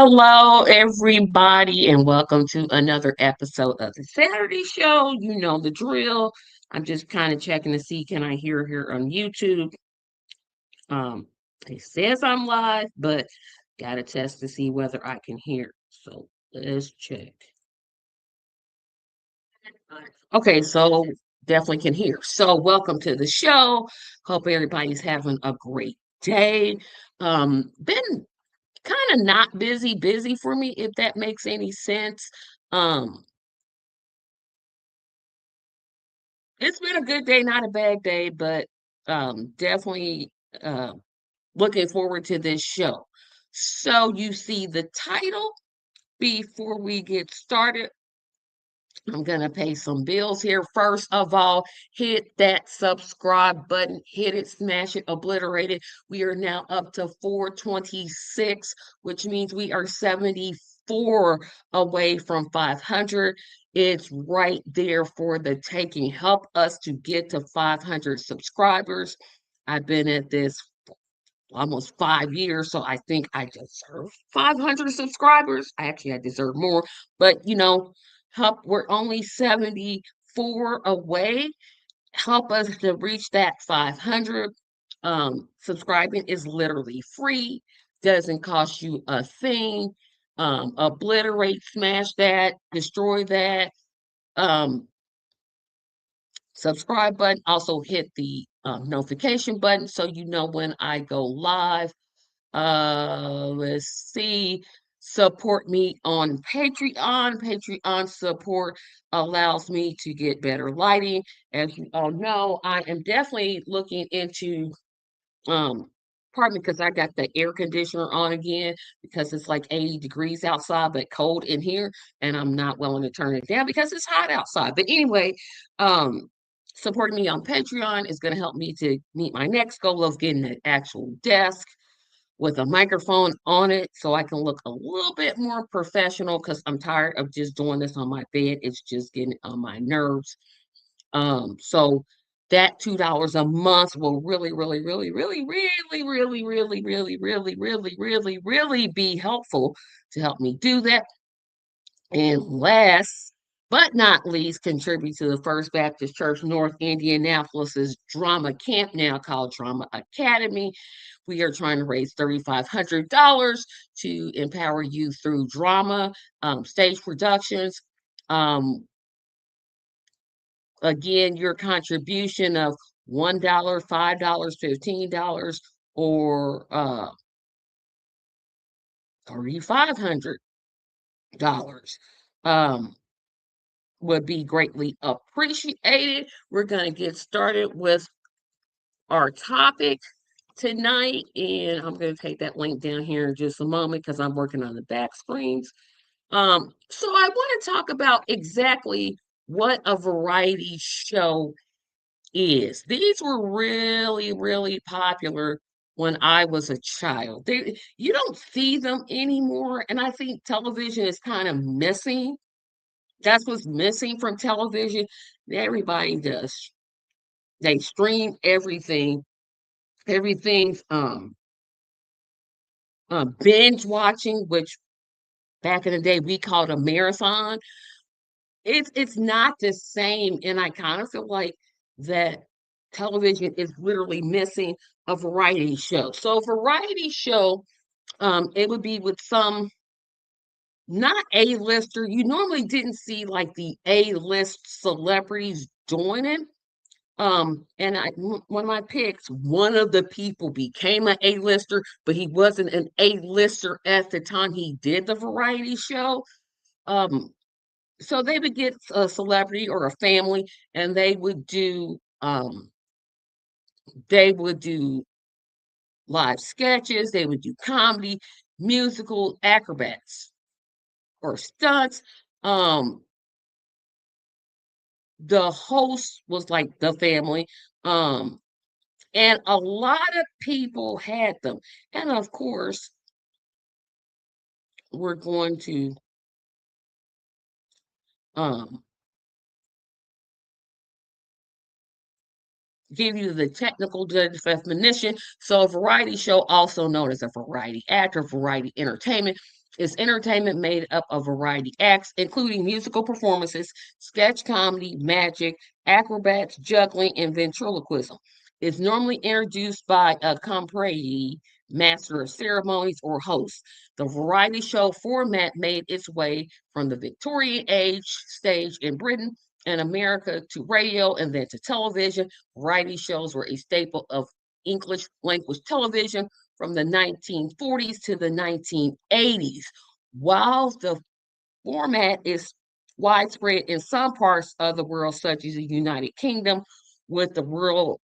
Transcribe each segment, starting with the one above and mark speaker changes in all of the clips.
Speaker 1: Hello, everybody, and welcome to another episode of the Saturday Show. You know the drill. I'm just kind of checking to see can I hear here on YouTube. Um, it says I'm live, but gotta test to see whether I can hear. So let's check. Okay, so definitely can hear. So welcome to the show. Hope everybody's having a great day. Been kind of not busy for me, if that makes any sense. Um, it's been a good day, not a bad day, but definitely uh, looking forward to this show. So you see the title before we get started. I'm going to pay some bills here. First of all, hit that subscribe button, hit it, smash it, obliterate it. We are now up to 426, which means we are 74 away from 500. It's right there for the taking. Help us to get to 500 subscribers. I've been at this almost 5 years, so I think I deserve 500 subscribers. Actually, I deserve more, but help. We're only 74 away. Help us to reach that 500. Subscribing is literally free, doesn't cost you a thing. Obliterate, smash that, destroy that. Um, Subscribe button. Also hit the notification button so you know when I go live. Let's see. Support me on Patreon. Patreon support allows me to get better lighting. As you all know, I am definitely looking into pardon me, because I got the air conditioner on again because it's like 80 degrees outside, but cold in here, and I'm not willing to turn it down because it's hot outside. But anyway, um, supporting me on Patreon is going to help me to meet my next goal of getting an actual desk with a microphone on it so I can look a little bit more professional because I'm tired of just doing this on my bed. It's just getting on my nerves. So that $2 a month will really be helpful to help me do that. And last but not least, contribute to the First Baptist Church North Indianapolis's drama camp, now called Drama Academy. We are trying to raise $3,500 to empower you through drama, stage productions. Um, Again, your contribution of $1, $5, $15, or $3,500 would be greatly appreciated. We're going to get started with our topic tonight, and I'm going to take that link down here in just a moment because I'm working on the back screens. So I want to talk about exactly what a variety show is. These were really popular when I was a child. You don't see them anymore, and I think television is kind of missing. That's what's missing from television. Everybody does. They stream everything. Everything's binge watching, which back in the day we called a marathon. It's not the same, and I kind of feel like that television is literally missing a variety show. So a variety show, it would be with some not A-lister. You normally didn't see like the A-list celebrities doing it. And one of my picks, one of the people became an A-lister, but he wasn't an A-lister at the time he did the variety show. Um, so they would get a celebrity or a family, and they would do live sketches, they would do comedy, musical acrobats or stunts. Um, the host was like the family. Um, and a lot of people had them. And of course, we're going to um give you the technical definition. So, a variety show, also known as a variety act or variety entertainment, It's entertainment made up of variety acts, including musical performances, sketch comedy, magic, acrobats, juggling, and ventriloquism. It's normally introduced by a compere, master of ceremonies, or host. The variety show format made its way from the Victorian age stage in Britain and America to radio and then to television. Variety shows were a staple of English language television from the 1940s to the 1980s. While the format is widespread in some parts of the world, such as the United Kingdom, with the World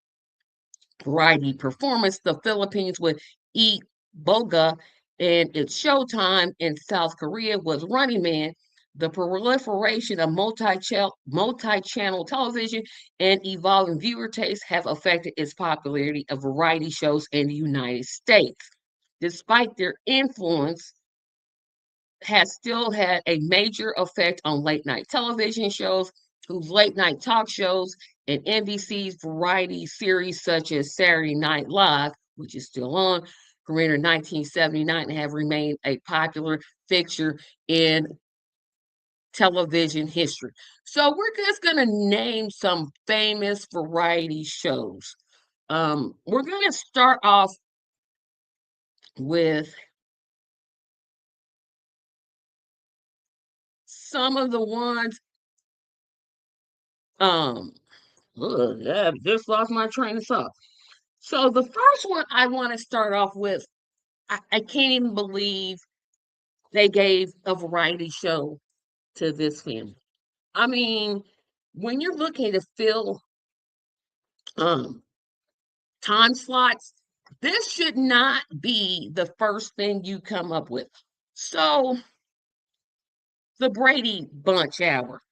Speaker 1: Variety Performance, the Philippines with Eat Boga, and its Showtime in South Korea was Running Man. The proliferation of multi-channel television and evolving viewer tastes have affected its popularity of variety shows in the United States. Despite their influence, has still had a major effect on late night television shows, whose late night talk shows and NBC's variety series such as Saturday Night Live, which is still on, premiered in 1979 and have remained a popular fixture in television history. So we're just going to name some famous variety shows. We're going to start off with some of the ones. Um, yeah, just lost my train of thought. So the first one I want to start off with, I can't even believe they gave a variety show to this family. I mean, when you're looking to fill um, time slots, this should not be the first thing you come up with. So the Brady Bunch Hour.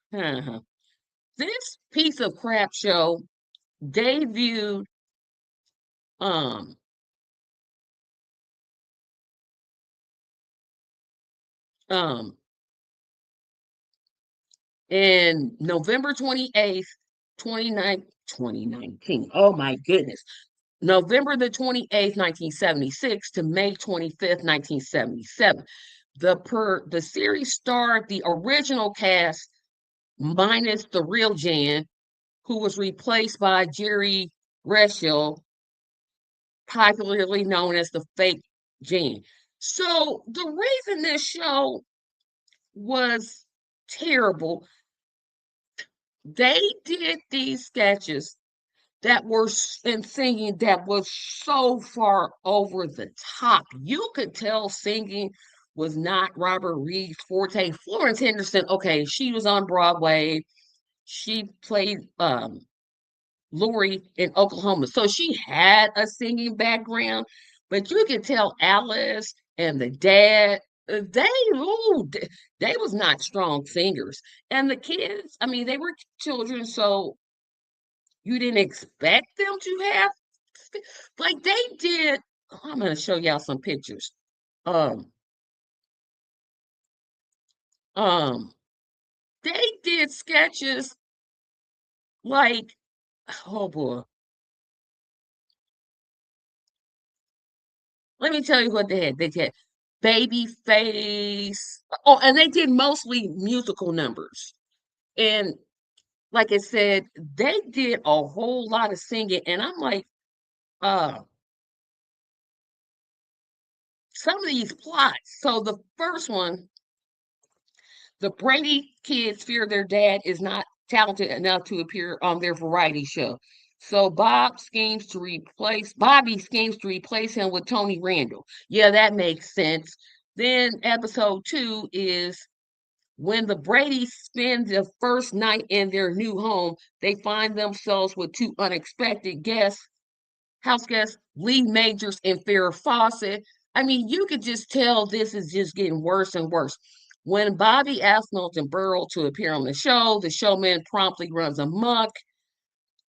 Speaker 1: This piece of crap show debuted um um in November 28th, 2019. Oh my goodness. November the 28th, 1976 to May 25th, 1977. The series starred the original cast minus the real Jan, who was replaced by Jerry Reschel, popularly known as the fake Jan. So the reason this show was terrible, they did these sketches that were and singing that was so far over the top. You could tell singing was not Robert Reed's forte. Florence Henderson, okay, she was on Broadway. She played Lori in Oklahoma. So she had a singing background, but you could tell Alice and the dad, they ooh, they was not strong singers. And the kids, I mean, they were children, so you didn't expect them to have like they did. I'm gonna show y'all some pictures. Um, um, they did sketches like, oh boy, let me tell you what they had. They had baby face. Oh, and they did mostly musical numbers. And like I said, they did a whole lot of singing. And I'm like, uh, some of these plots. So the first one, the Brady kids fear their dad is not talented enough to appear on their variety show. So Bobby schemes to replace him with Tony Randall. Yeah, that makes sense. Then episode 2 is when the Bradys spend the first night in their new home, they find themselves with two unexpected house guests, Lee Majors and Farrah Fawcett. I mean, you could just tell this is just getting worse and worse. When Bobby asks Milton Berle to appear on the showman promptly runs amok.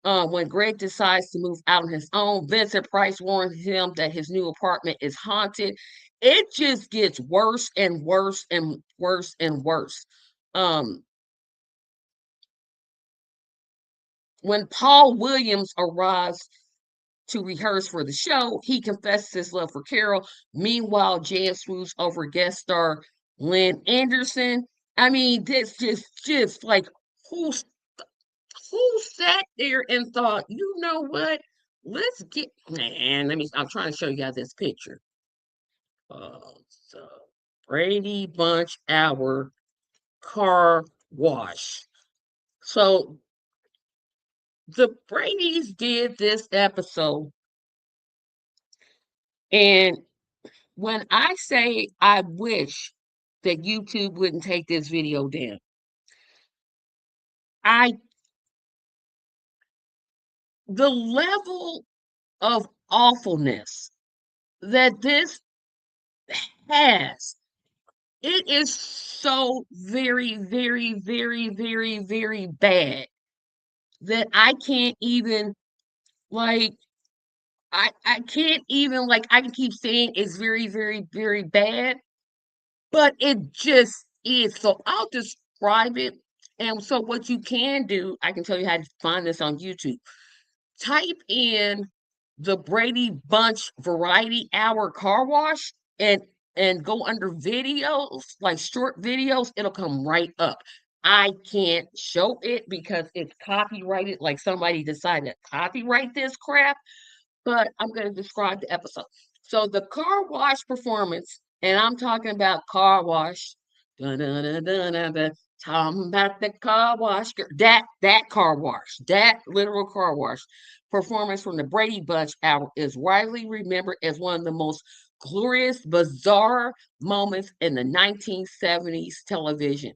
Speaker 1: When Greg decides to move out on his own, Vincent Price warns him that his new apartment is haunted. It just gets worse and worse and worse and worse. Um, when Paul Williams arrives to rehearse for the show, he confesses his love for Carol. Meanwhile, Jan swoos over guest star Lynn Anderson. I mean, this just like who who sat there and thought, you know what? Let's get man. Let me. I'm trying to show you guys this picture. So Brady Bunch hour car wash. So the Brady's did this episode, and when I say I wish that YouTube wouldn't take this video down, I the level of awfulness that this has, it is so very, very, very, very, very bad that I can't even like I can't even like I can keep saying it's very, very, very bad, but it just is. So I'll describe it. And so what you can do, I can tell you how to find this on YouTube. Type in the Brady Bunch Variety Hour Car Wash and go under videos, like short videos, it'll come right up. I can't show it because it's copyrighted, like somebody decided to copyright this crap, but I'm going to describe the episode. So the car wash performance, and I'm talking about car wash. Dun, dun, dun, dun, dun, dun, talking about the car wash. That car wash, that literal car wash performance from the Brady Bunch hour is widely remembered as one of the most glorious, bizarre moments in the 1970s television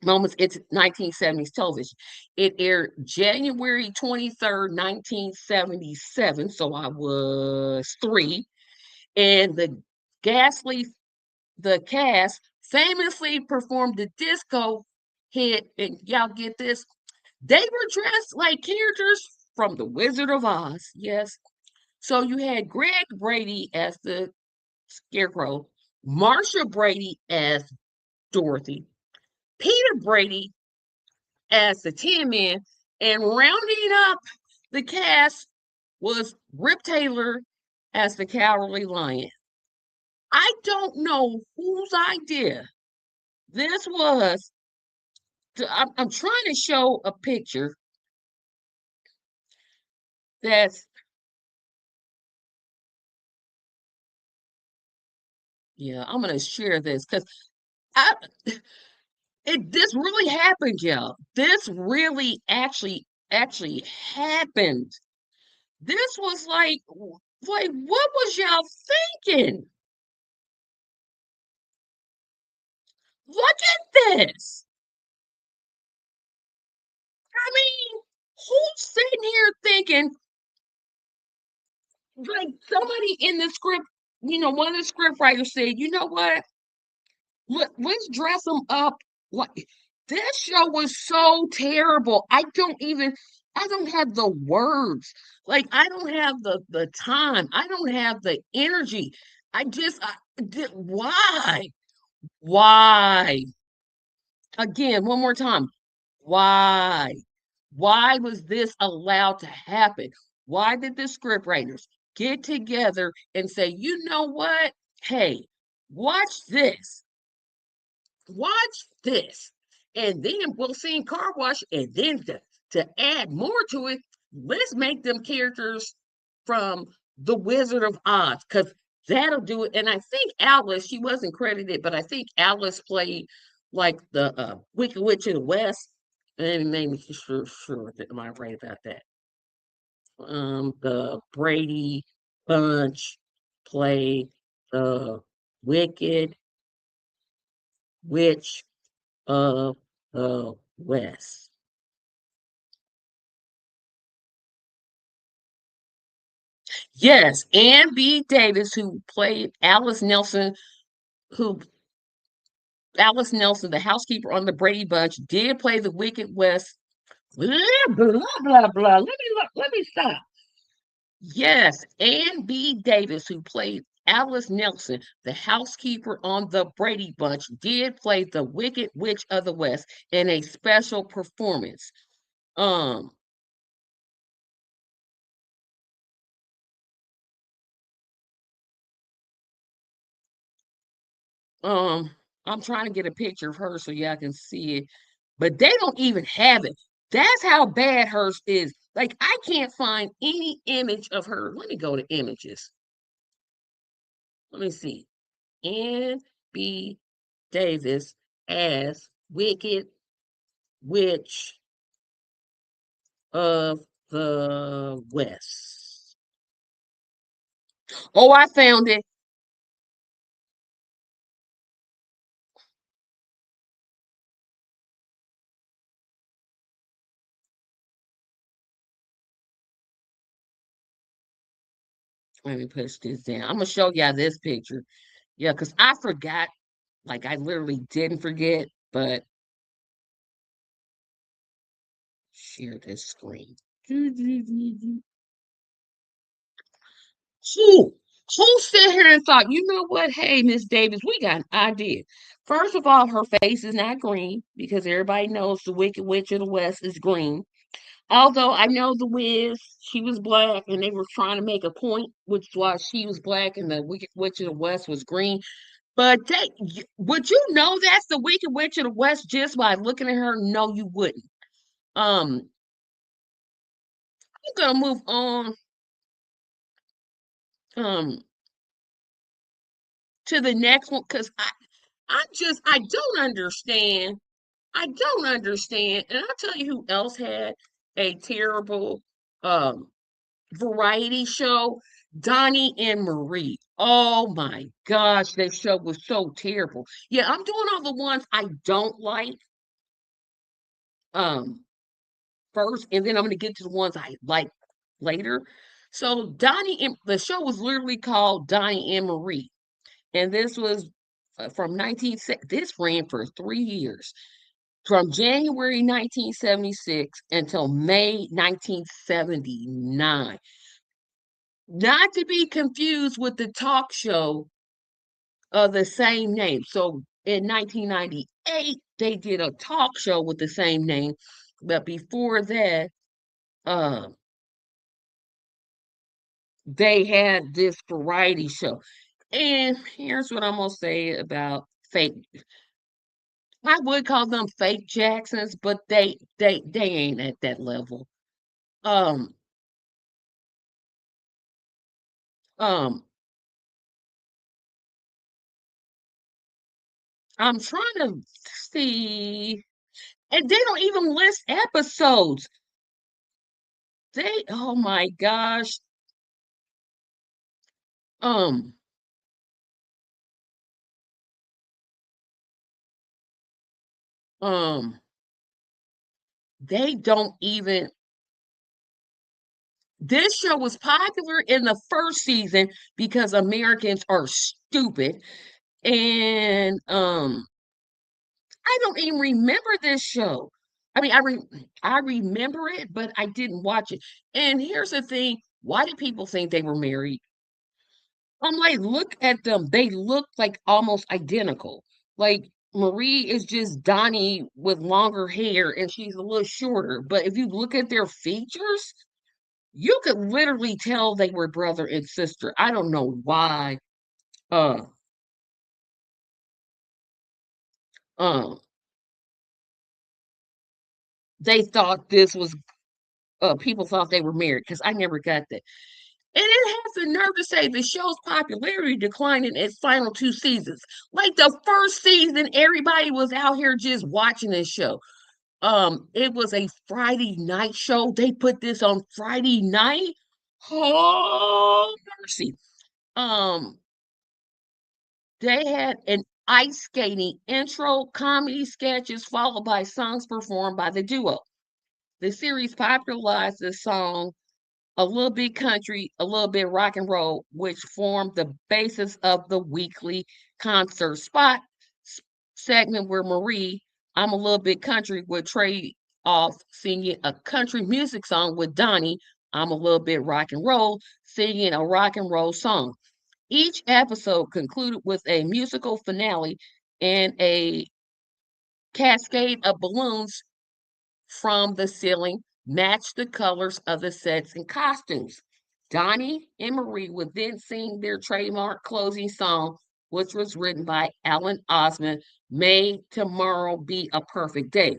Speaker 1: moments. It's 1970s television. It aired January 23rd, 1977. So I was 3. And ghastly, the cast famously performed the disco hit. And y'all get this? They were dressed like characters from The Wizard of Oz. Yes. So you had Greg Brady as the Scarecrow, Marsha Brady as Dorothy, Peter Brady as the Tin Man, and rounding up the cast was Rip Taylor as the Cowardly Lion. I don't know whose idea this was. I'm trying to show a picture that's, yeah, I'm going to share this because I, this really happened, y'all. This really actually happened. This was like what was y'all thinking? Look at this. I mean, who's sitting here thinking, like somebody in the script, one of the script writers said, you know what? Let's dress them up. Like this show was so terrible. I don't have the words. Like I don't have the time. I don't have the energy. Why? Why? Again, one more time. Why? Why was this allowed to happen? Why did the scriptwriters get together and say, you know what? Hey, watch this. Watch this. And then we'll see car wash. And then to add more to it, let's make them characters from The Wizard of Oz, because that'll do it. And I think Alice, she wasn't credited, but I think Alice played like the Wicked Witch of the West. And maybe sure, am I right about that? The Brady Bunch played the Wicked Witch of the West. Yes, Ann B. Davis, who Alice Nelson, the housekeeper on the Brady Bunch, did play the Wicked West. Blah blah blah blah. Let me stop. Yes, Ann B. Davis, who played Alice Nelson, the housekeeper on the Brady Bunch, did play the Wicked Witch of the West in a special performance. Um, Um, I'm trying to get a picture of her so y'all can see it, but they don't even have it. That's how bad hers is. Like I can't find any image of her. Let me go to images. Let me see. Ann B. Davis as Wicked Witch of the West. Oh, I found it. Let me push this down. I'm gonna show y'all this picture. Yeah, because I forgot. Like I literally didn't forget, but share this screen. Who? Who sat here and thought, you know what? Hey, Miss Davis, we got an idea. First of all, her face is not green because everybody knows the Wicked Witch of the West is green. Although I know the Wiz, she was black, and they were trying to make a point, which was she was black and the Wicked Witch of the West was green. But would you know that's the Wicked Witch of the West just by looking at her? No, you wouldn't. Um, I'm gonna move on um to the next one because I don't understand. I don't understand. And I'll tell you who else had a terrible um variety show. Donnie and Marie. Oh my gosh, that show was so terrible. Yeah, I'm doing all the ones I don't like um first, and then I'm gonna get to the ones I like later. So Donnie and the show was literally called Donnie and Marie. And this was from 19 this ran for 3 years from January 1976 until May 1979. Not to be confused with the talk show of the same name. So in 1998, they did a talk show with the same name, but before that, uh, they had this variety show. And here's what I'm gonna say about fake. I would call them fake Jacksons, but they ain't at that level. Um um I'm trying to see, and they don't even list episodes. They oh my gosh. Um um they don't even this show was popular in the first season because Americans are stupid and I don't even remember this show. I mean, I remember it, but I didn't watch it. And here's the thing: why do people think they were married? I'm like, look at them; they look like almost identical. Like Marie is just Donnie with longer hair, and she's a little shorter. But if you look at their features, you could literally tell they were brother and sister. I don't know why. Uh, um, they thought this was. People thought they were married because I never got that. And it has the nerve to say the show's popularity declined in its final two seasons. Like the first season, everybody was out here just watching this show. It was a Friday night show. They put this on Friday night. Oh mercy. Um, they had an ice skating intro, comedy sketches, followed by songs performed by the duo. The series popularized the song a little bit country, a little bit rock and roll, which formed the basis of the weekly concert spot segment where Marie, I'm a little bit country, would trade off singing a country music song with Donnie, I'm a little bit rock and roll, singing a rock and roll song. Each episode concluded with a musical finale and a cascade of balloons from the ceiling match the colors of the sets and costumes. Donnie and Marie would then sing their trademark closing song, which was written by Alan Osman. May tomorrow be a perfect day.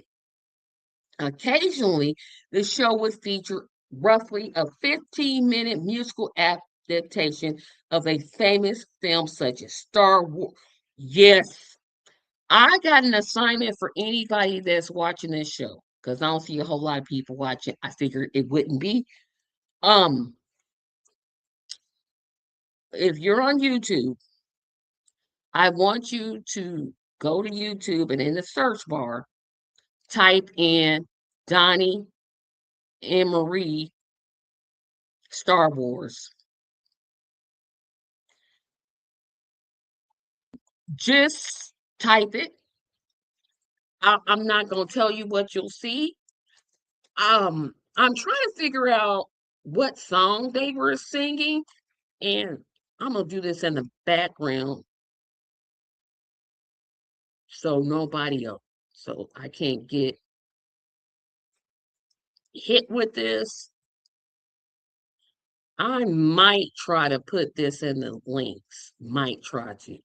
Speaker 1: Occasionally, the show would feature roughly a 15-minute musical adaptation of a famous film such as Star Wars. Yes, I got an assignment for anybody that's watching this show because I don't see a whole lot of people watching. I figured it wouldn't be. Um, if you're on YouTube, I want you to go to YouTube and in the search bar, type in Donnie and Marie Star Wars. Just type it. I'm not going to tell you what you'll see. I'm trying to figure out what song they were singing, and I'm gonna do this in the background so nobody else, so I can't get hit with this. I might try to put this in the links. Might try to.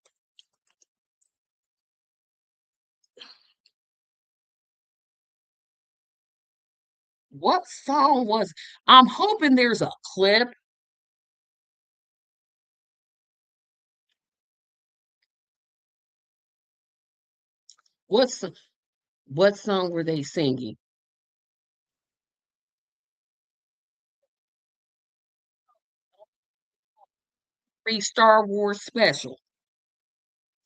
Speaker 1: What song was? I'm hoping there's a clip. What's what song were they singing? Free Star Wars special.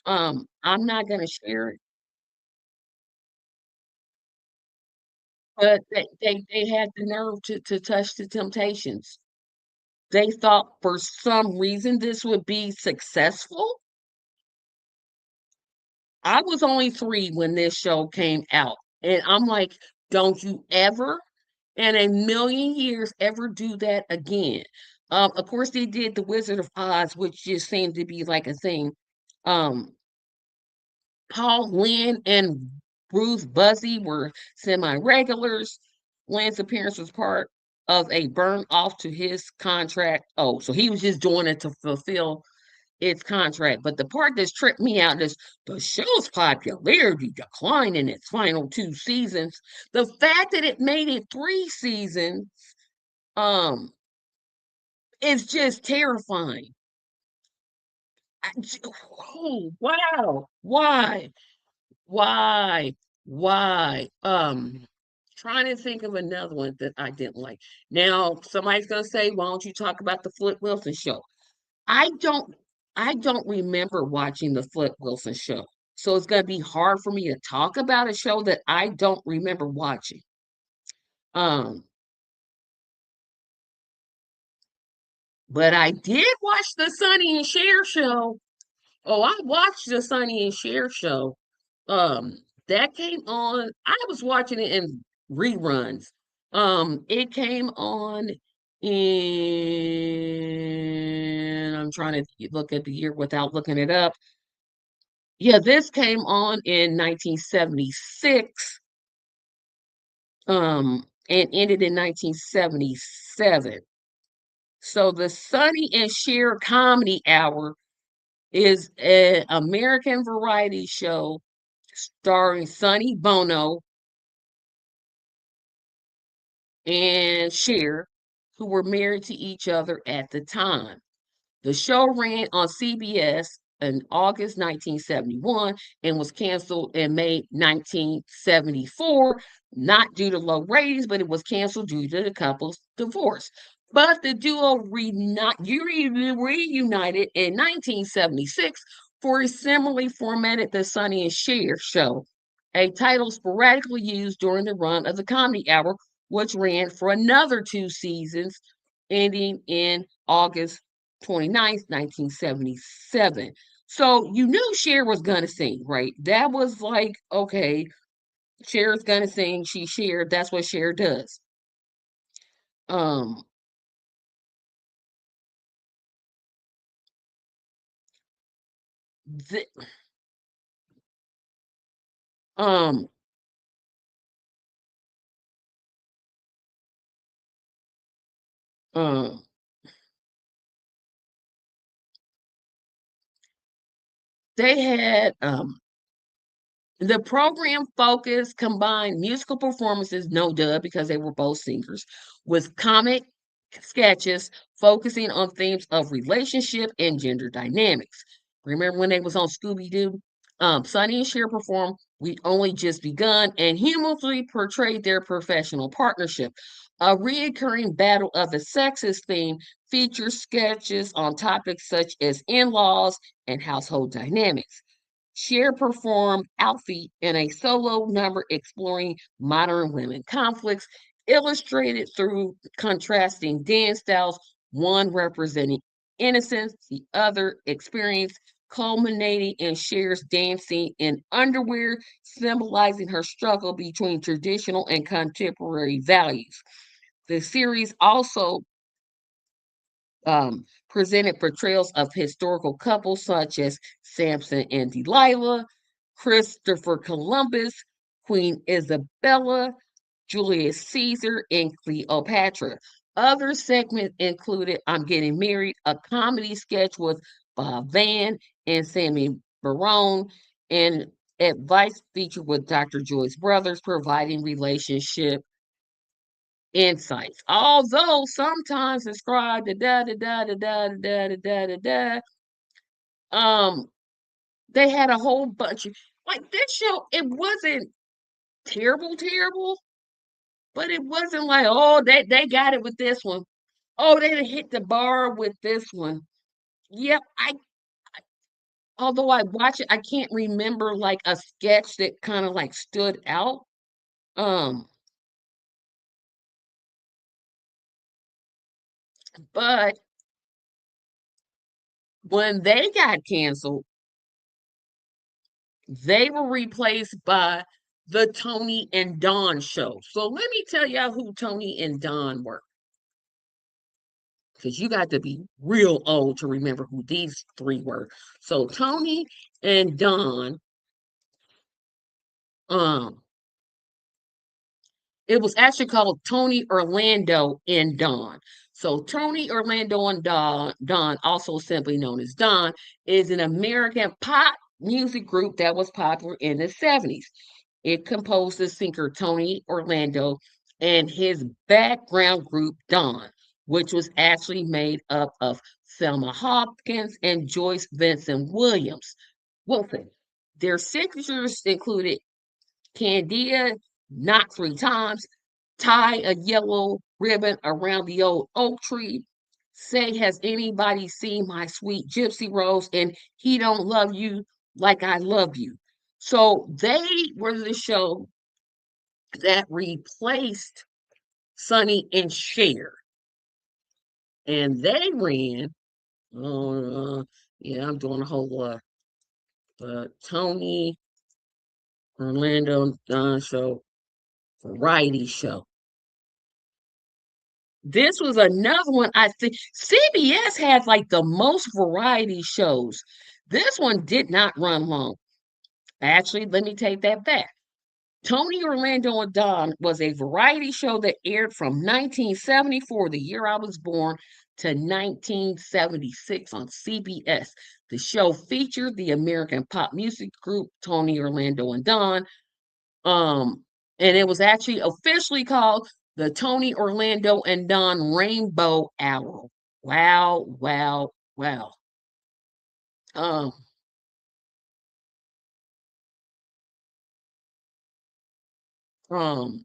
Speaker 1: I'm not gonna share it, but they had the nerve to touch the Temptations. They thought for some reason this would be successful. I was only 3 when this show came out, and I'm like, "Don't you ever in a million years ever do that again." Of course, they did The Wizard of Oz, which just seemed to be like a thing. Um, Paul Lynn and Bruce Buzzy were semi-regulars. Lynn's appearance was part of a burn off to his contract. Oh, so he was just doing it to fulfill its contract. But the part that's tripped me out is the show's popularity declined in its final 2 seasons. The fact that it made it 3 seasons um is just terrifying. Oh, wow. Why? Why? Why? Trying to think of another one that I didn't like. Now, somebody's gonna say, why don't you talk about the Flip Wilson show? I don't I don't remember watching the Flip Wilson show. So it's gonna be hard for me to talk about a show that I don't remember watching. Um, but I did watch the Sonny and Cher show. Oh, I watched the Sonny and Cher show. That came on. I was watching it in reruns. It came on in. I'm trying to look at the year without looking it up. Yeah, this came on in 1976, and ended in 1977. So the Sonny and Cher Comedy Hour is an American variety show starring Sonny Bono and Cher, who were married to each other at the time. The show ran on CBS in August 1971 and was canceled in May 1974, not due to low ratings, but it was canceled due to the couple's divorce. But the duo reunited in 1976 for a similarly formatted The Sonny and Cher Show, a title sporadically used during the run of the Comedy Hour, which ran for another 2 seasons, ending in August 29th, 1977. So you knew Cher was gonna sing, right? That was like, okay, Cher's gonna sing, she Cher, that's what Cher does. Um, the, um, um, They had the program focus combined musical performances, no duh, because they were both singers, with comic sketches focusing on themes of relationship and gender dynamics. Remember when they was on Scooby Doo? Sonny and Cher performed "We Only Just Begun" and humorously portrayed their professional partnership. A reoccurring battle of the sexes theme features sketches on topics such as in-laws and household dynamics. Cher performed Alfie in a solo number exploring modern women conflicts, illustrated through contrasting dance styles, one representing innocence, the other experience, culminating in Cher's dancing in underwear, symbolizing her struggle between traditional and contemporary values. The series also presented portrayals of historical couples such as Samson and Delilah, Christopher Columbus, Queen Isabella, Julius Caesar, and Cleopatra. Other segments included I'm Getting Married, a comedy sketch with Bob Van and Sammy Barone, and advice feature with Dr. Joyce Brothers providing relationship insights. Although sometimes described da da da da da da da da da da, um, they had a whole bunch of like this show. It wasn't terrible, but it wasn't like oh they got it with this one. Oh, they hit the bar with this one. Yep, I although I watch it, I can't remember like a sketch that kind of like stood out. Um, but when they got canceled, they were replaced by the Tony and Don show. So let me tell y'all who Tony and Don were, because you got to be real old to remember who these three were. So Tony and Don, um, it was actually called Tony Orlando and Don. So Tony Orlando and Don, also simply known as Don, is an American pop music group that was popular in the 70s. It composed the singer Tony Orlando and his background group Don, which was actually made up of Selma Hopkins and Joyce Vincent Wilson. Their signatures included Candida, knock three times, tie a yellow ribbon around the old oak tree, say, has anybody seen my sweet gypsy rose? And he don't love you like I love you. So they were the show that replaced Sonny and Cher. And they ran, yeah, I'm doing a whole Tony, Orlando, and Don show, variety show. This was another one I think CBS had like the most variety shows. This one did not run long. Actually, let me take that back. Tony Orlando and Don was a variety show that aired from 1974, the year I was born, to 1976 on CBS. The show featured the American pop music group Tony Orlando and Don. Um, and it was actually officially called the Tony Orlando and Don Rainbow Hour. Wow, wow, wow. Um, um,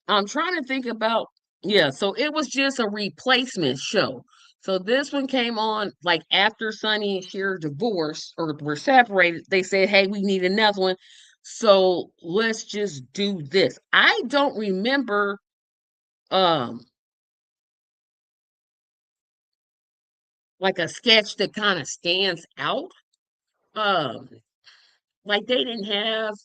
Speaker 1: I'm trying to think about, yeah, so it was just a replacement show. So this one came on like after Sonny and Cher divorced or were separated. They said, hey, we need another one. So let's just do this. I don't remember um like a sketch that kind of stands out. Um, like they didn't have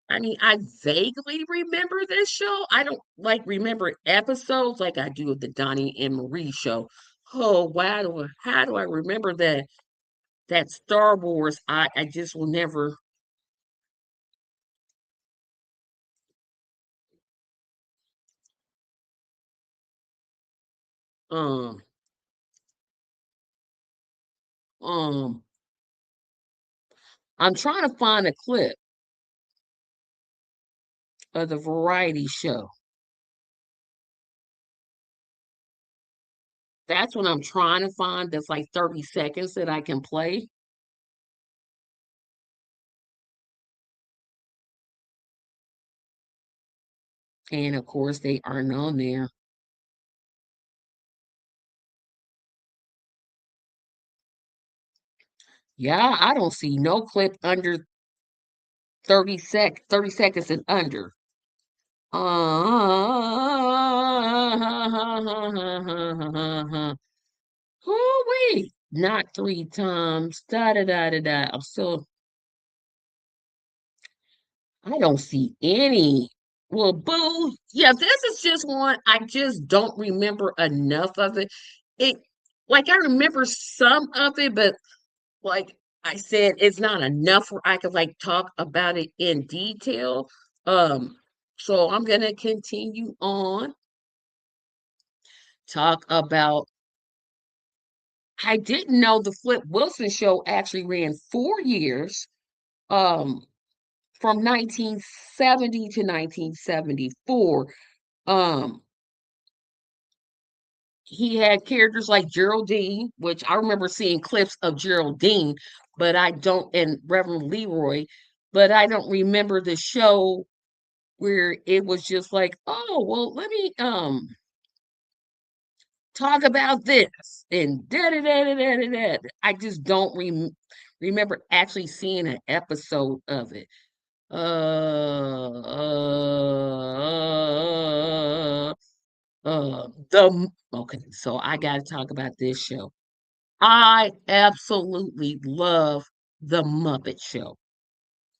Speaker 1: I mean, I vaguely remember this show. I don't like remember episodes like I do of the Donnie and Marie show. Oh, wow, how do I remember that Star Wars? I just will never um Um, I'm trying to find a clip of the variety show. That's what I'm trying to find. That's like 30 seconds that I can play. And of course, they aren't on there. Yeah, I don't see no clip under 30 seconds and under. Wait, not three times. Da da da da da. I don't see any. Well, boo. Yeah, this is just one. I just don't remember enough of it. It, like, I remember some of it, but like I said, it's not enough where I could like talk about it in detail. Um, so I'm gonna continue on, talk about. I didn't know the Flip Wilson show actually ran 4 years, um, from 1970 to 1974. Um, he had characters like Geraldine, which I remember seeing clips of Geraldine, but I don't, and Reverend Leroy, but I don't remember the show where it was just like, oh, well, let me talk about this and da da da da da da. I just don't remember actually seeing an episode of it. Okay, so I got to talk about this show. I absolutely love the Muppet Show.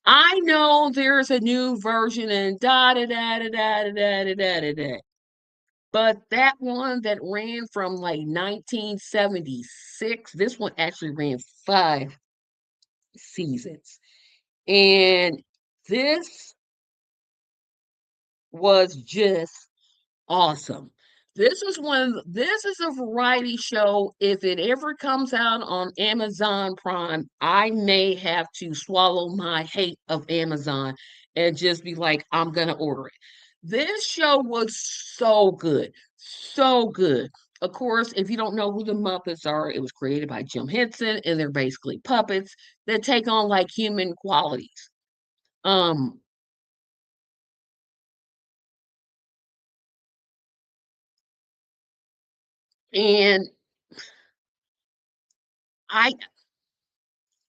Speaker 1: I know there's a new version and da da da da da da da da da da. But that one that ran from like 1976, this one actually ran 5 seasons. And this was just awesome. This is a variety show. If it ever comes out on Amazon Prime, I may have to swallow my hate of Amazon and just be like, I'm gonna order it. This show was so good. So good. Of course, if you don't know who the Muppets are, it was created by Jim Henson, and they're basically puppets that take on like human qualities. Um, and I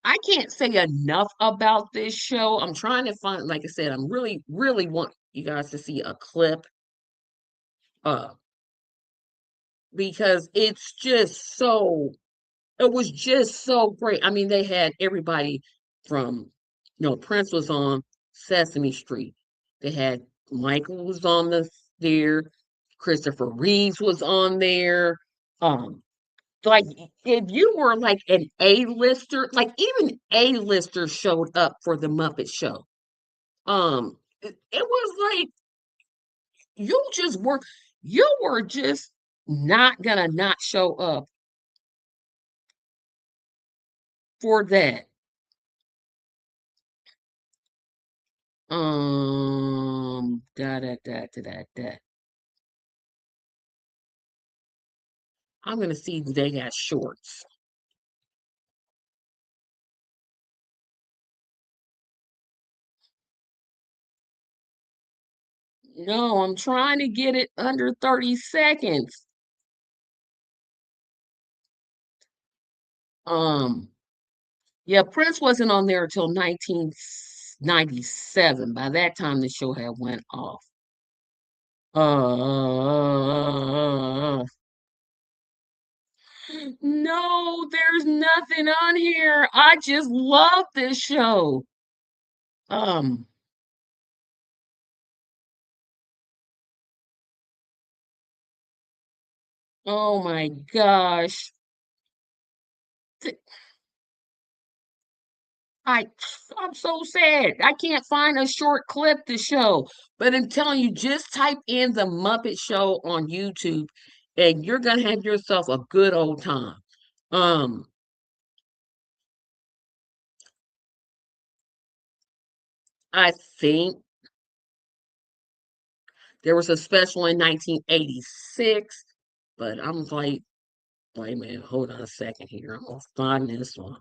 Speaker 1: I can't say enough about this show. I'm trying to find, like I said, I'm really, really want you guys to see a clip, uh, because it was just so great. I mean, they had everybody from, Prince was on Sesame Street. They had Michael was on there, Christopher Reeves was on there. Um, like if you were like an A-lister, like even A-listers showed up for the Muppet Show. It was like you just were you were just not gonna not show up for that. Da da da da da da. I'm gonna see if they got shorts. No, I'm trying to get it under 30 seconds. Um, yeah, Prince wasn't on there until 1997. By that time, the show had went off. No, there's nothing on here. I just love this show. Um, oh my gosh. Th- I I'm so sad. I can't find a short clip to show. But I'm telling you, just type in the Muppet Show on YouTube and you're gonna have yourself a good old time. Um, I think there was a special in 1986, but I'm like, wait a minute, hold on a second here. I'm gonna find this one.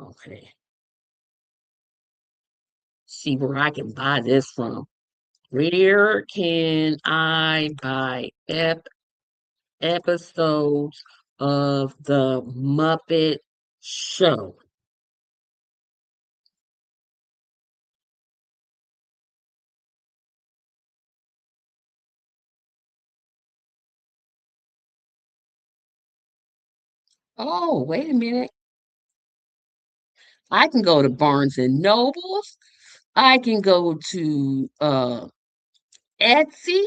Speaker 1: Okay, see where I can buy this from. Where can I buy episodes of the Muppet Show? Oh, wait a minute. I can go to Barnes and Nobles. I can go to Etsy.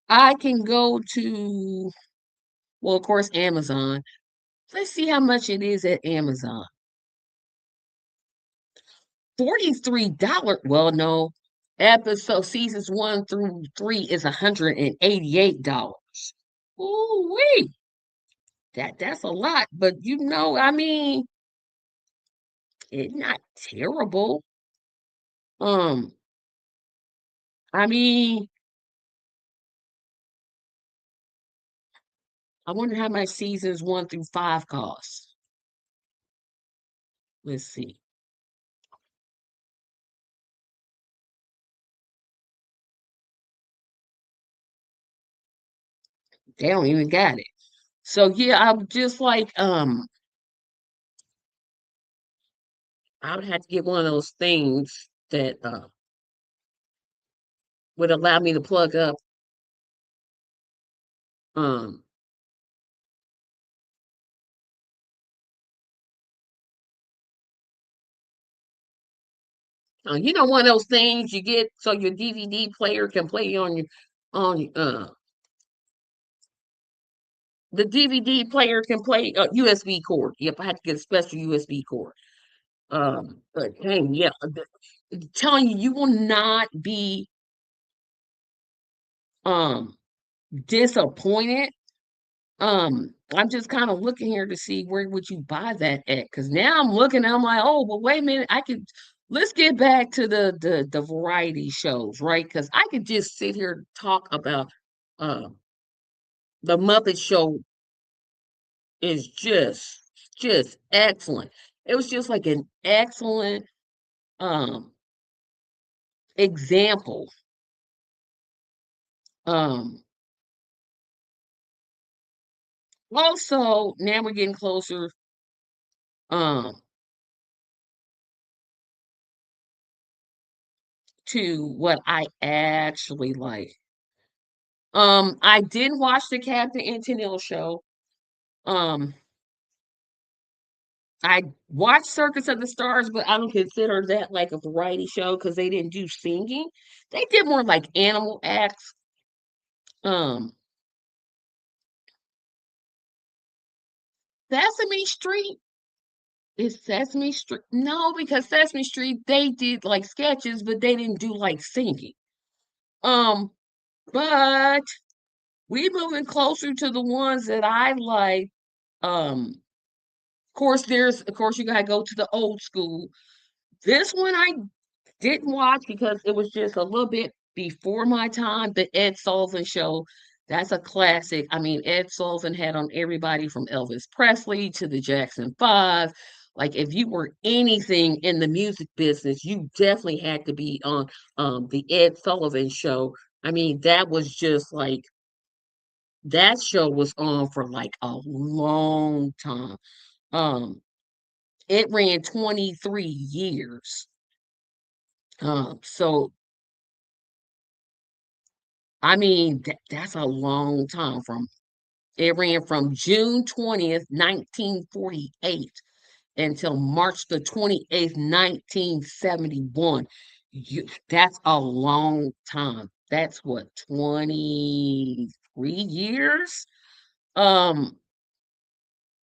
Speaker 1: I can go to, well, of course, Amazon. Let's see how much it is at Amazon. $43. Well, no. Episode seasons 1 through 3 is $188. Ooh wee. That's a lot, but I mean, it's not terrible. Um, I mean, I wonder how much seasons 1 through 5 cost. Let's see. They don't even got it. So yeah, I'm just like, I would have to get one of those things that would allow me to plug up um one of those things you get so your DVD player can play on the DVD player can play USB cord. Yep, I had to get a special USB cord. But dang, yeah, telling you, you will not be um disappointed. I'm just kind of looking here to see where would you buy that at? Because now I'm looking, I'm like, oh, well, wait a minute, I could. Let's get back to the variety shows, right? Because I could just sit here and talk about uh the Muppet Show is just excellent. It was just like an excellent um example. Um Also, now we're getting closer um to what I actually like. I did watch the Captain and Tennille show. Um, I watched Circus of the Stars, but I don't consider that like a variety show because they didn't do singing. They did more like animal acts. Um, Sesame Street is Sesame Street. No, because Sesame Street they did like sketches, but they didn't do like singing. Um, but we moving closer to the ones that I like. Of course you gotta go to the old school. This one I didn't watch because it was just a little bit before my time. The Ed Sullivan Show, that's a classic. I mean, Ed Sullivan had on everybody from Elvis Presley to the Jackson Five. Like, if you were anything in the music business, you definitely had to be on the Ed Sullivan Show. I mean, that was just like that show was on for like a long time. Um, it ran 23 years. So I mean, that's a long time from it ran from June 20th, 1948 until March 28th, 1971. That's a long time. That's what, 23 years? Um,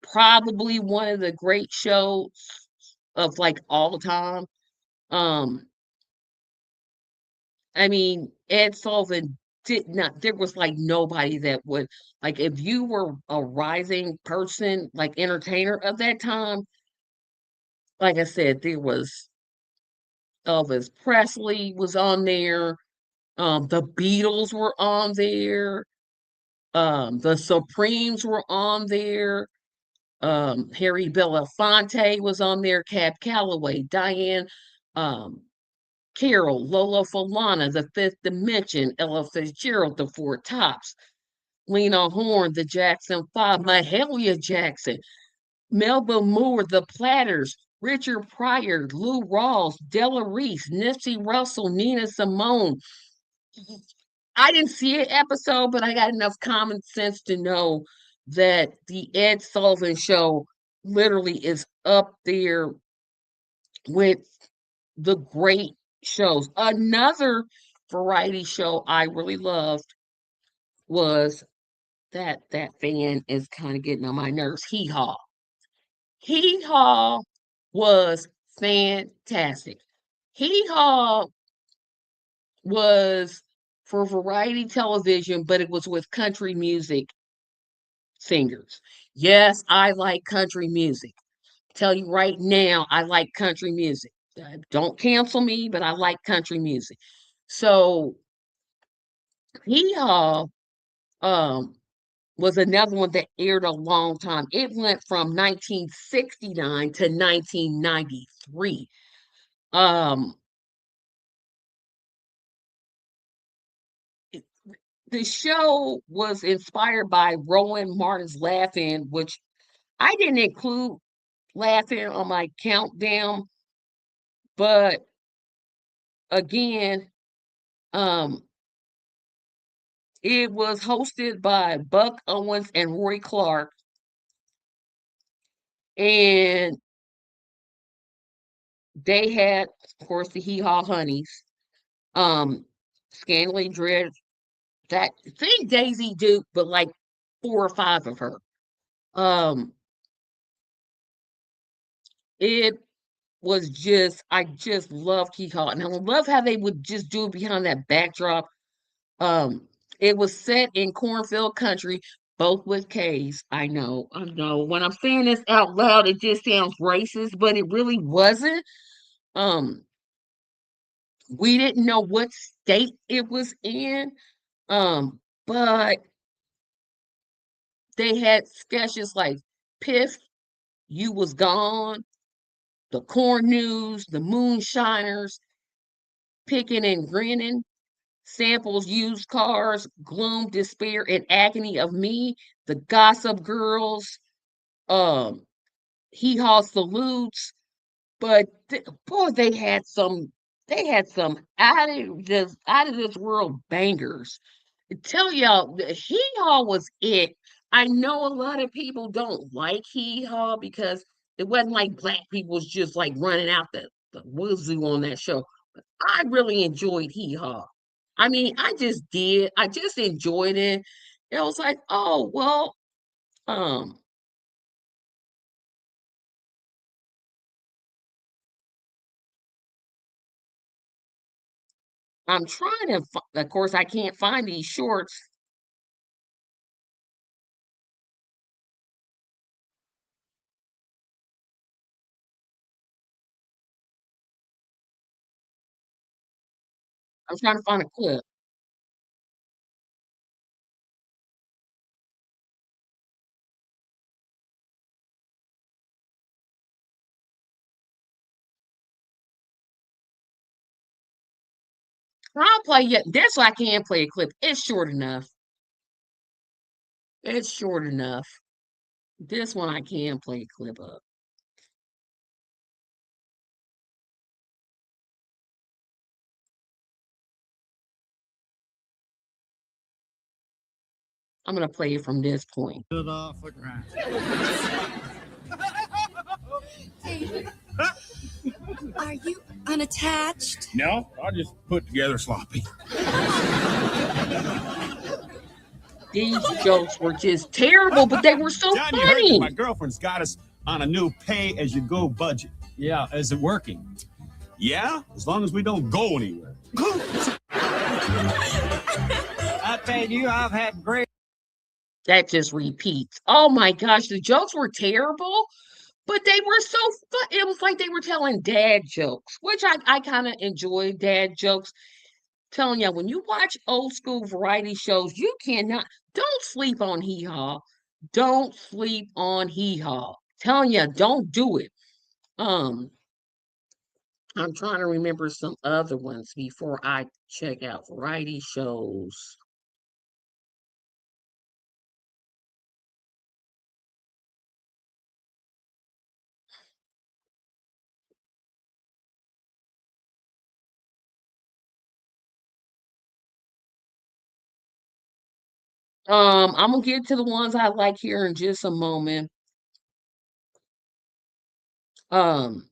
Speaker 1: Probably one of the great shows of like all time. Um, I mean, Ed Sullivan did not, there was like nobody that would, like, if you were a rising person, like entertainer of that time, like I said, there was Elvis Presley was on there. The Beatles were on there. The Supremes were on there. Harry Belafonte was on there. Cab Calloway, Diane um, Carroll, Lola Falana, The Fifth Dimension, Ella Fitzgerald, The Four Tops, Lena Horne, The Jackson Five, Mahalia Jackson, Melba Moore, The Platters, Richard Pryor, Lou Rawls, Della Reese, Nipsey Russell, Nina Simone. I didn't see an episode, but I got enough common sense to know that the Ed Sullivan Show literally is up there with the great shows. Another variety show I really loved was that fan is kind of getting on my nerves. Hee Haw. Hee Haw was fantastic. Hee Haw was for variety television, but it was with country music singers. Yes, I like country music. Tell you right now, I like country music. Don't cancel me, but I like country music. So Hee Haw um, was another one that aired a long time. It went from 1969 to 1993. Um, it- the show was inspired by Rowan Martin's Laugh-In, which I didn't include Laugh-In on my countdown, but again, um, it was hosted by Buck Owens and Roy Clark, and they had, of course, the Hee Haw Honeys, Scantily Dread, that think Daisy Duke, but like four or five of her. Um, it was just, I just loved Hee Haw, and I love how they would just do it behind that backdrop. Um, it was set in cornfield country, both with K's. I know. When I'm saying this out loud, it just sounds racist, but it really wasn't. Um, we didn't know what state it was in. But they had sketches like Piff, You Was Gone, The Corn News, The Moonshiners, Picking and Grinning, Samples Used Cars, Gloom, Despair, and Agony of Me, The Gossip Girls, um, Hee Haw Salutes, but boy, they had some out of this world bangers. Tell y'all, the Hee Haw was it. I know a lot of people don't like Hee Haw because it wasn't like black people was just like running out the wazoo on that show. But I really enjoyed Hee Haw. I mean, I just did. I just enjoyed it. It was like, oh well, um, I'm trying to. Of course, I can't find these shorts. I'm trying to find a clip. I'll play it. That's why I can't play a clip. It's short enough. It's short enough. This one I can play a clip of. I'm gonna play it from this point.
Speaker 2: David, are you unattached?
Speaker 3: No, I just put together sloppy.
Speaker 1: These jokes were just terrible, but they were so
Speaker 3: John, you heard that my
Speaker 1: funny.
Speaker 3: girlfriend's got us on a new pay-as-you-go budget.
Speaker 4: Yeah, is it working?
Speaker 3: Yeah, as long as we don't go anywhere.
Speaker 4: I tell you, I've had great.
Speaker 1: That just repeats. Oh my gosh, the jokes were terrible, but they were so fun. It was like they were telling dad jokes, which I kind of enjoy dad jokes. Telling you, when you watch old school variety shows, you cannot, don't sleep on Hee Haw. Don't sleep on Hee Haw. Telling you, don't do it. Um, I'm trying to remember some other ones before I check out variety shows. I'm gonna get to the ones I like here in just a moment. Um,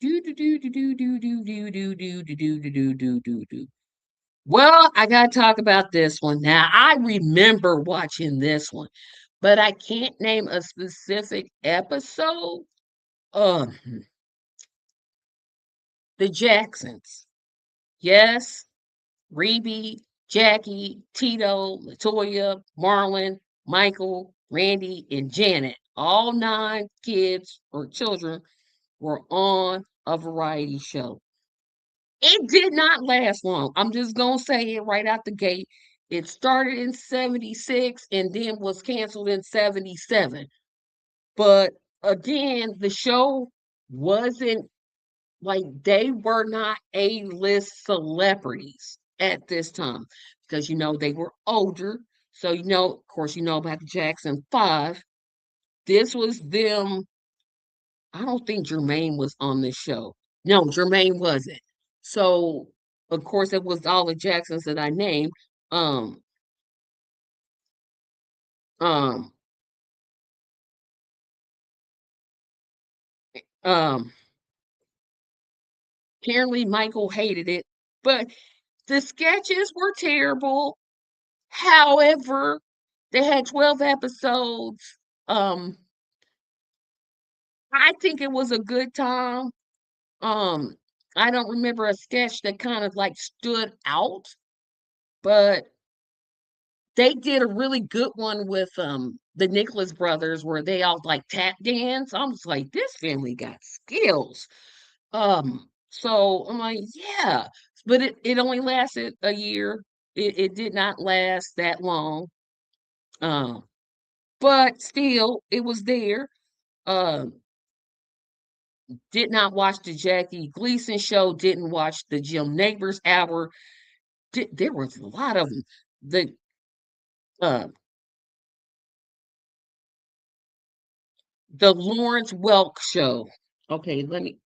Speaker 1: do do do do do do do do do do do do do do do do. Well, I gotta talk about this one now. I remember watching this one, but I can't name a specific episode. Um, the Jacksons. Yes, Reby, Jackie, Tito, Latoya, Marlon, Michael, Randy, and Janet. All 9 kids or children were on a variety show. It did not last long. I'm just going to say it right out the gate. It started in 76 and then was canceled in 77. But again, the show wasn't like they were not A-list celebrities at this time because they were older. So of course, about the Jackson 5. This was them. I don't think Jermaine was on this show. No, Jermaine wasn't. So of course it was all the Jacksons that I named. Um, um, um, apparently Michael hated it, but the sketches were terrible. However, they had 12 episodes. Um, I think it was a good time. Um, I don't remember a sketch that kind of like stood out, but they did a really good one with the Nicholas brothers where they all like tap dance. I'm just like, this family got skills. So I'm like, yeah, but it only lasted a year. It did not last that long. Um, but still, it was there. Um, did not watch the Jackie Gleason show. Didn't watch the Jim Neighbors hour. There was a lot of them. The uh, the Lawrence Welk show. Okay, let me.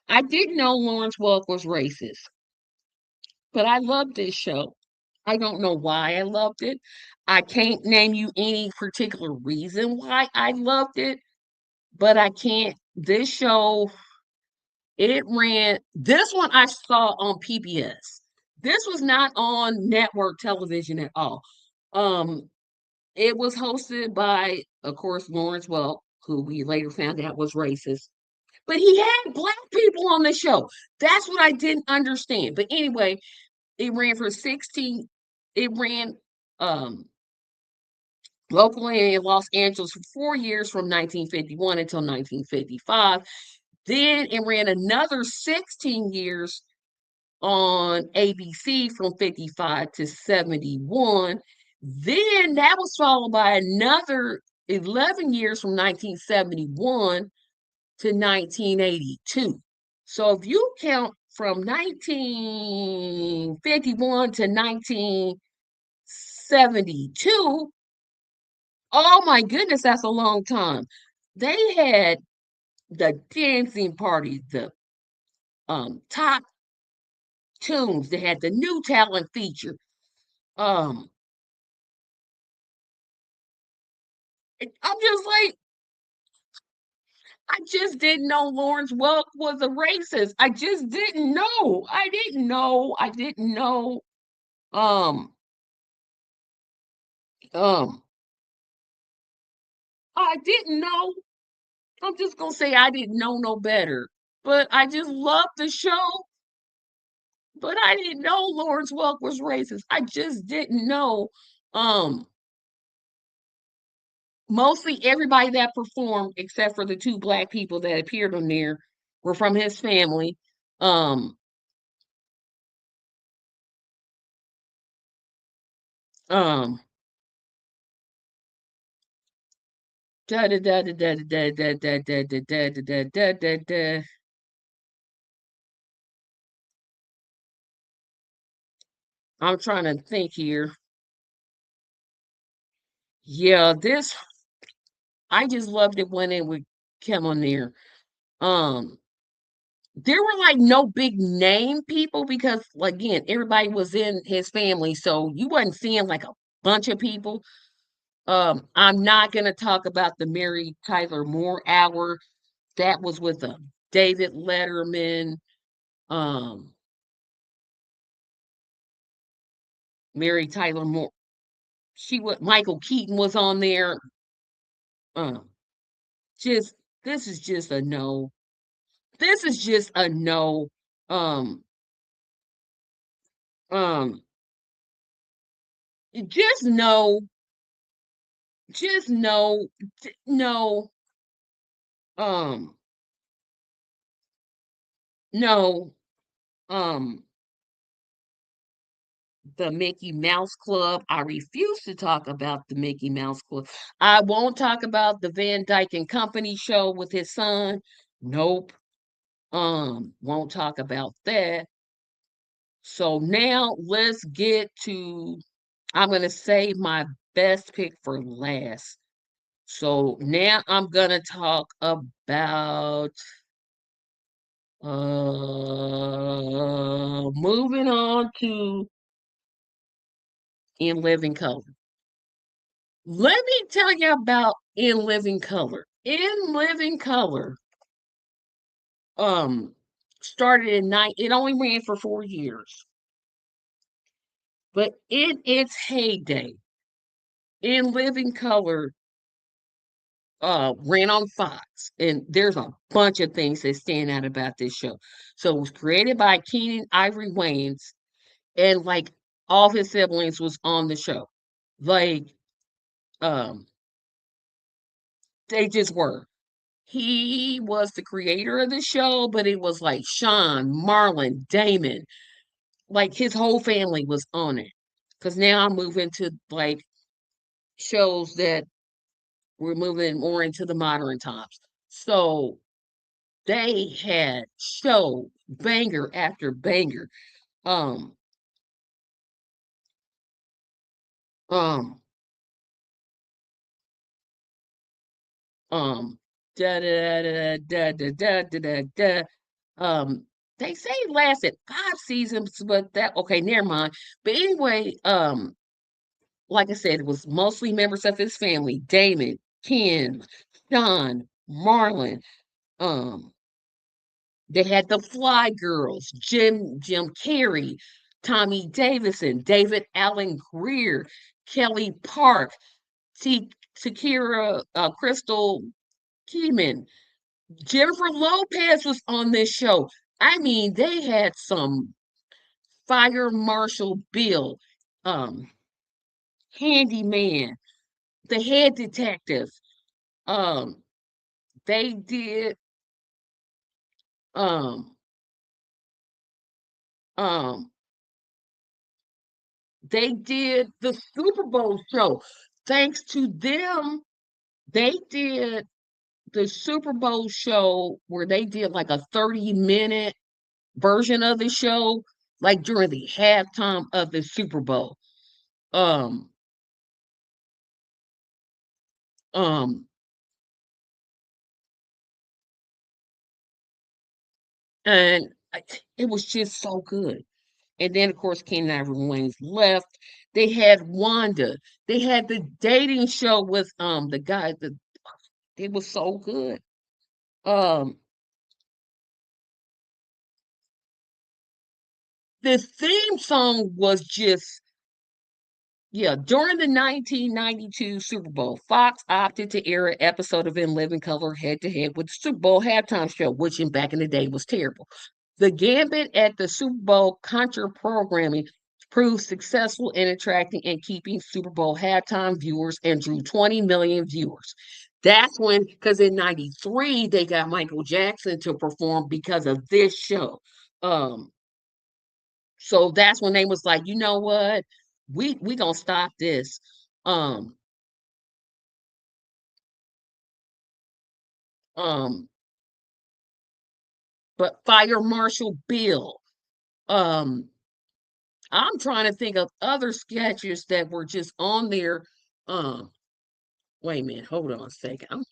Speaker 1: I didn't know Lawrence Welk was racist, but I loved this show. I don't know why I loved it. I can't name you any particular reason why I loved it, but I can't. This show, it ran. This one I saw on PBS. This was not on network television at all. Um, it was hosted by, of course, Lawrence Welk, who we later found out was racist. But he had black people on the show. That's what I didn't understand. But anyway, it ran for 16. It ran locally in Los Angeles for 4 years from 1951 until 1955. Then it ran another 16 years on ABC from 55 to 71. Then that was followed by another 11 years from 1971 to 1982. So if you count from 1951 to 1972, oh my goodness, that's a long time. They had the dancing party, the top tunes. They had the new talent feature. Um, I'm just like, I just didn't know Lawrence Welk was a racist. I just didn't know. I didn't know. I didn't know. Um, um, I didn't know. I'm just gonna say I didn't know no better. But I just loved the show. But I didn't know Lawrence Welk was racist. I just didn't know. Um, mostly everybody that performed, except for the two black people that appeared on there, were from his family. Um, um, da da da da da da da da da da da da da da da. I'm trying to think here. Yeah, this I just loved it when it would come on there. Um, there were like no big name people because, like, again, everybody was in his family, so you wasn't seeing like a bunch of people. I'm not gonna talk about the Mary Tyler Moore Hour. That was with David Letterman. Um, Mary Tyler Moore. She was Michael Keaton was on there. Um, just this is just a no. This is just a no. Um, um, just no. Just no. No. Um, no. Um, the Mickey Mouse Club. I refuse to talk about the Mickey Mouse Club. I won't talk about the Van Dyke and Company show with his son. Nope. Won't talk about that. So now let's get to I'm gonna save my best pick for last. So now I'm gonna talk about moving on to In Living Color. Let me tell you about In Living Color. In Living Color um started in night it only ran for 4 years, but in its heyday, In Living Color ran on Fox, and there's a bunch of things that stand out about this show. So it was created by Keenan Ivory Wayans, and like all his siblings was on the show. Like um they just were. He was the creator of the show, but it was like Sean, Marlon, Damon, like his whole family was on it. Because now I'm moving to like shows that we're moving more into the modern times. So they had show banger after banger. Um, um, um, da da da da da da da da da. Um, they say it lasted 5 seasons, but that okay, never mind. But anyway, like I said, it was mostly members of his family: Damon, Ken, Sean, Marlon. Um, they had the Fly Girls, Jim Carrey, Tommy Davidson, David Allen Greer, Kelly Park, Takira Crystal Keyman. Jennifer Lopez was on this show. I mean, they had some Fire Marshal Bill, um, Handyman, the head detective. Um, they did um um they did the Super Bowl show. Thanks to them, they did the Super Bowl show where they did like a 30-minute version of the show, like during the halftime of the Super Bowl. Um, um, and it was just so good. And then, of course, Ken and Wayans left. They had Wanda. They had the dating show with the guy that it was so good. Um, the theme song was just yeah. During the 1992 Super Bowl, Fox opted to air an episode of In Living Color head to head with the Super Bowl halftime show, which in back in the day was terrible. The gambit at the Super Bowl contra programming proved successful in attracting and keeping Super Bowl halftime viewers and drew 20 million viewers. That's when, because in 93, they got Michael Jackson to perform because of this show. Um, so that's when they was like, you know what? We gonna stop this. Um, um, but Fire Marshal Bill. Um, I'm trying to think of other sketches that were just on there. Um, Wait a minute, hold on a second.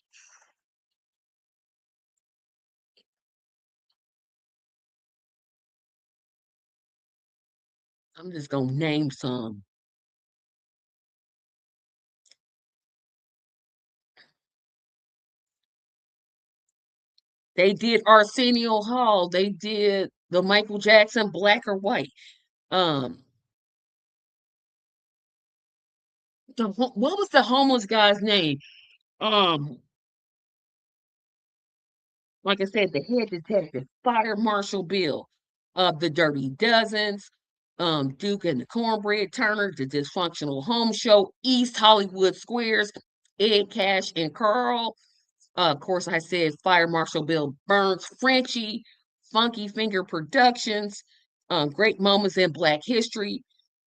Speaker 1: I'm just gonna name some. They did Arsenio Hall. They did the Michael Jackson Black or White. Um, what was the homeless guy's name? Um, like I said, the head detective, Fire Marshal Bill, the Dirty Dozens, Duke and the Cornbread Turner, the Dysfunctional Home Show, East Hollywood Squares, Ed Cash and Carl. Of course, I said Fire Marshal Bill Burns, Frenchie, Funky Finger Productions, Great Moments in Black History,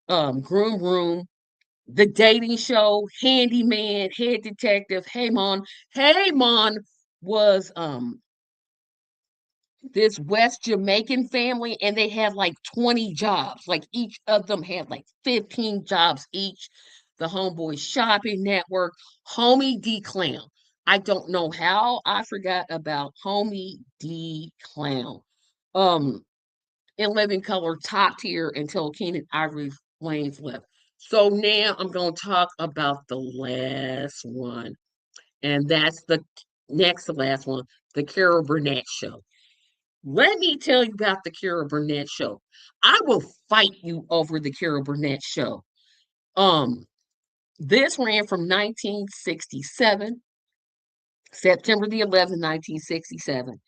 Speaker 1: Groom Room, The Dating Show, Handyman, Head Detective, Hey Mon. Hey Mon was this West Jamaican family, and they had like 20 jobs. Like each of them had like 15 jobs each. The Homeboy Shopping Network, Homie D Clown. I don't know how I forgot about Homie D Clown. Um, in Living Color, top tier until Keenan Ivory Wayne's left. So now I'm going to talk about the last one, and that's the next to last one, the Carol Burnett Show. Let me tell you about the Carol Burnett Show. I will fight you over the Carol Burnett Show. Um, this ran from 1967, September the 11th, 1967,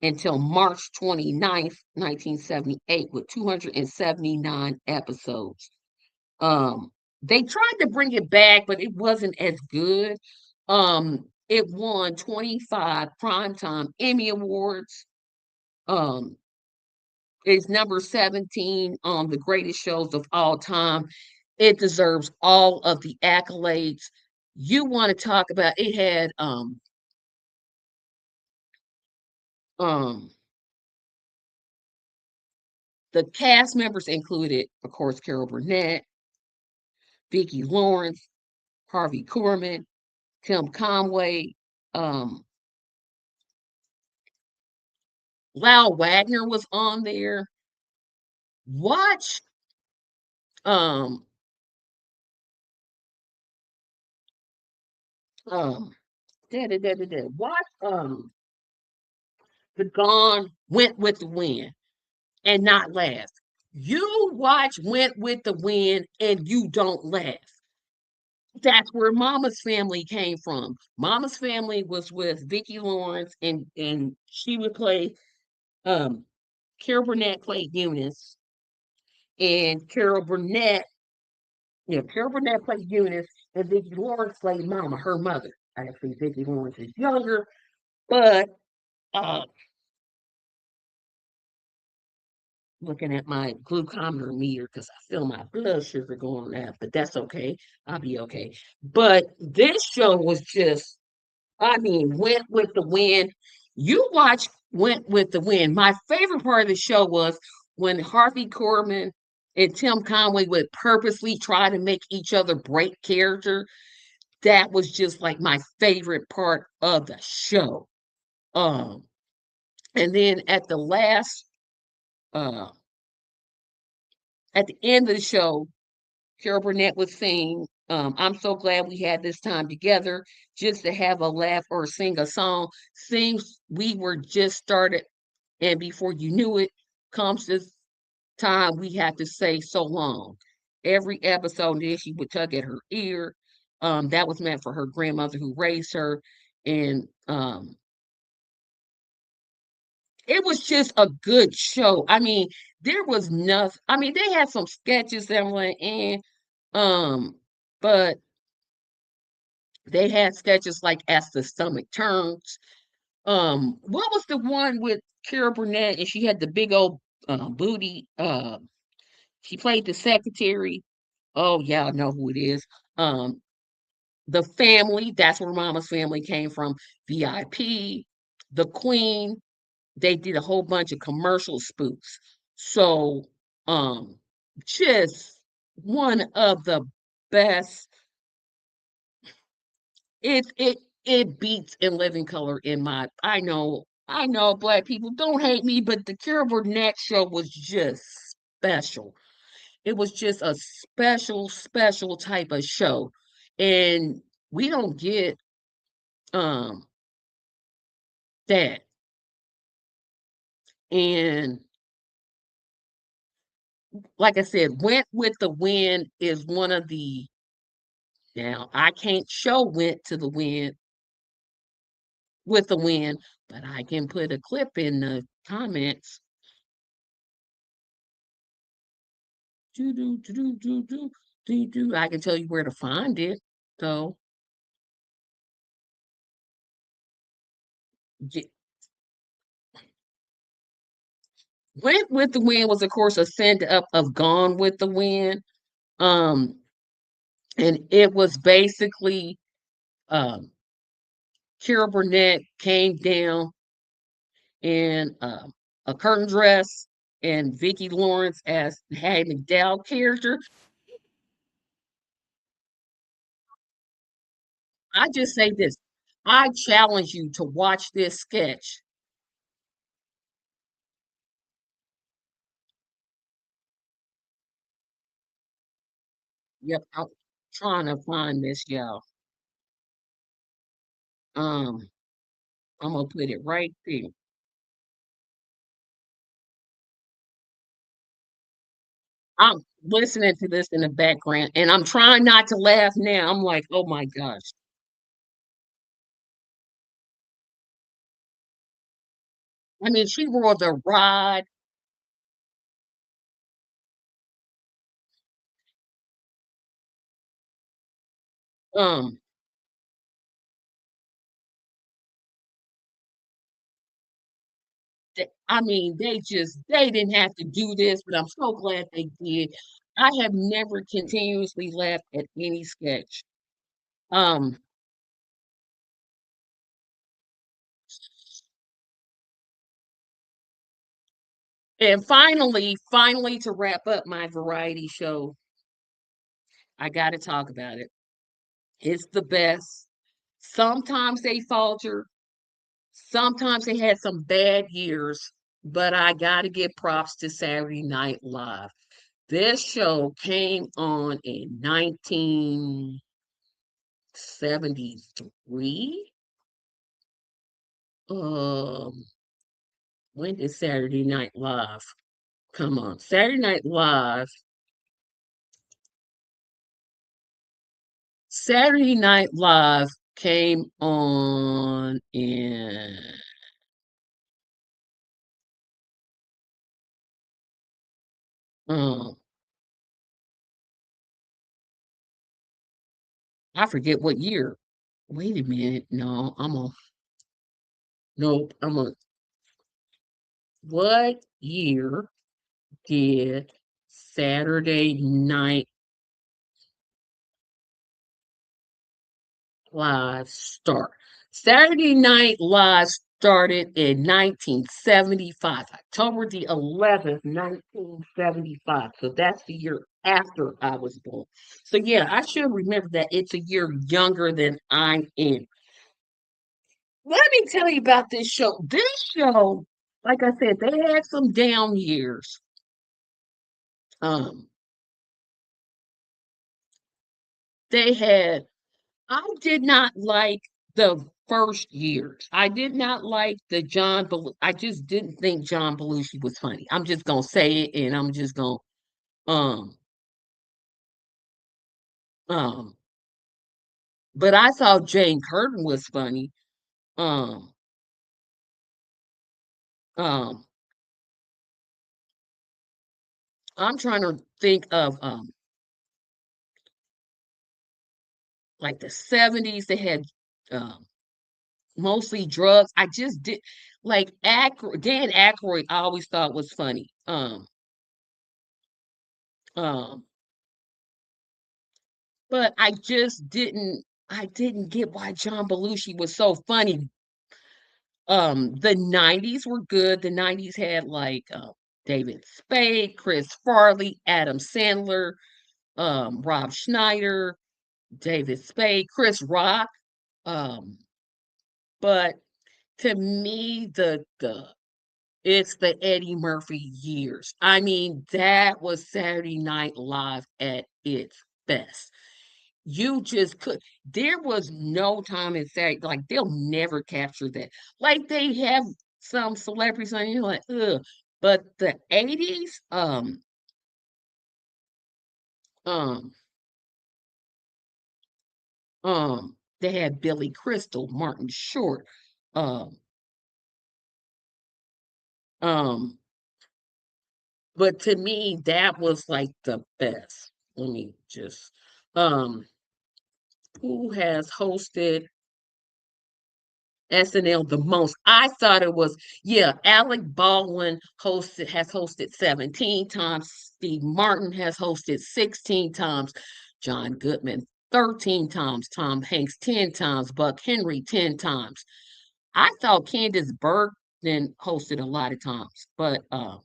Speaker 1: until March 29th, 1978, with 279 episodes. They tried to bring it back, but it wasn't as good. It won 25 Primetime Emmy Awards. Um, It's number 17 on the greatest shows of all time. It deserves all of the accolades. You want to talk about it had um the cast members included, of course, Carol Burnett, Vicki Lawrence, Harvey Korman, Tim Conway, um, Lyle Wagner was on there. Watch um um watch The Gone Went with the Wind and not laugh. You watch Went with the Wind and you don't laugh. That's where Mama's Family came from. Mama's Family was with Vicki Lawrence, and she would play um Carol Burnett played Eunice, and Carol Burnett played Eunice, and Vicki Lawrence played Mama, her mother. Actually, Vicki Lawrence is younger, but uh looking at my glucometer meter because I feel my blood sugar going up, but that's okay. I'll be okay. But this show was just, I mean, Went with the Wind. You watch Went with the Wind. My favorite part of the show was when Harvey Korman and Tim Conway would purposely try to make each other break character. That was just like my favorite part of the show. Um, and then uh, at the end of the show, Carol Burnett was saying, I'm so glad we had this time together just to have a laugh or sing a song. Seems we were just started, and before you knew it, comes this time we had to say so long. Every episode, then she would tug at her ear. That was meant for her grandmother who raised her. And it was just a good show. I mean, there was nothing. I mean, they had some sketches that were like, but they had sketches like As the Stomach Turns. What was the one with Kara Burnett and she had the big old booty? She played the secretary. Oh yeah, I know who it is. Um, the family, that's where Mama's family came from. VIP, the Queen. They did a whole bunch of commercial spoofs. So, um, just one of the best. It beats In Living Color in my. I know, black people don't hate me, but the Kara Burnett show was just special. It was just a special type of show, and we don't get um that. And like I said, Went with the Wind is one of the now I can't show Went to the Wind with the Wind, but I can put a clip in the comments. Do, do, do, do, do, do, do, do. I can tell you where to find it. So, ye- Went with the Wind was, of course, a send up of Gone with the Wind. Um, and it was basically um, Kira Burnett came down in a curtain dress and Vicki Lawrence as Hattie McDowell character. I just say this. I challenge you to watch this sketch. Yep, I'm trying to find this, y'all. Um, I'm gonna put it right there. I'm listening to this in the background and I'm trying not to laugh now. I'm like, oh my gosh. I mean, she wore the rod. Um, I mean, they didn't have to do this, but I'm so glad they did. I have never continuously laughed at any sketch. Um, and finally to wrap up my variety show, I got to talk about it. It's the best. Sometimes they falter, sometimes they had some bad years, but I got to give props to Saturday Night Live. This show came on in 1973. Um, when did Saturday Night Live come on? Saturday Night Live came on in um I forget what year. Wait a minute. No, nope, what year did Saturday Night Live start? Saturday Night Live started in 1975, October the 11th, 1975. So that's the year after I was born. So yeah, I should remember that it's a year younger than I am. Let me tell you about this show. This show, like I said, they had some down years. Um, they had I did not like the first years. I did not like the I just didn't think John Belushi was funny. I'm just gonna say it and I'm just gonna um um but I thought Jane Curtin was funny. Um Um, I'm trying to think of like the 70s. They had um mostly drugs. I just did like Dan Aykroyd. I always thought was funny. Um, but I just didn't. I didn't get why John Belushi was so funny. The 90s were good. The 90s had like David Spade, Chris Farley, Adam Sandler, Rob Schneider, David Spade, Chris Rock. Um, but to me, the it's the Eddie Murphy years. I mean, that was Saturday Night Live at its best. You just could. There was no time in Saturday, like they'll never capture that. Like they have some celebrities on you, like, ugh. But the 80s, um, they had Billy Crystal, Martin Short, um, um, but to me, that was like the best. Let me just um who has hosted SNL the most? I thought it was, yeah, Alec Baldwin has hosted 17 times, Steve Martin has hosted 16 times, John Goodman 13 times, Tom Hanks 10 times, Buck Henry 10 times. I thought Candace Bergen hosted a lot of times, but um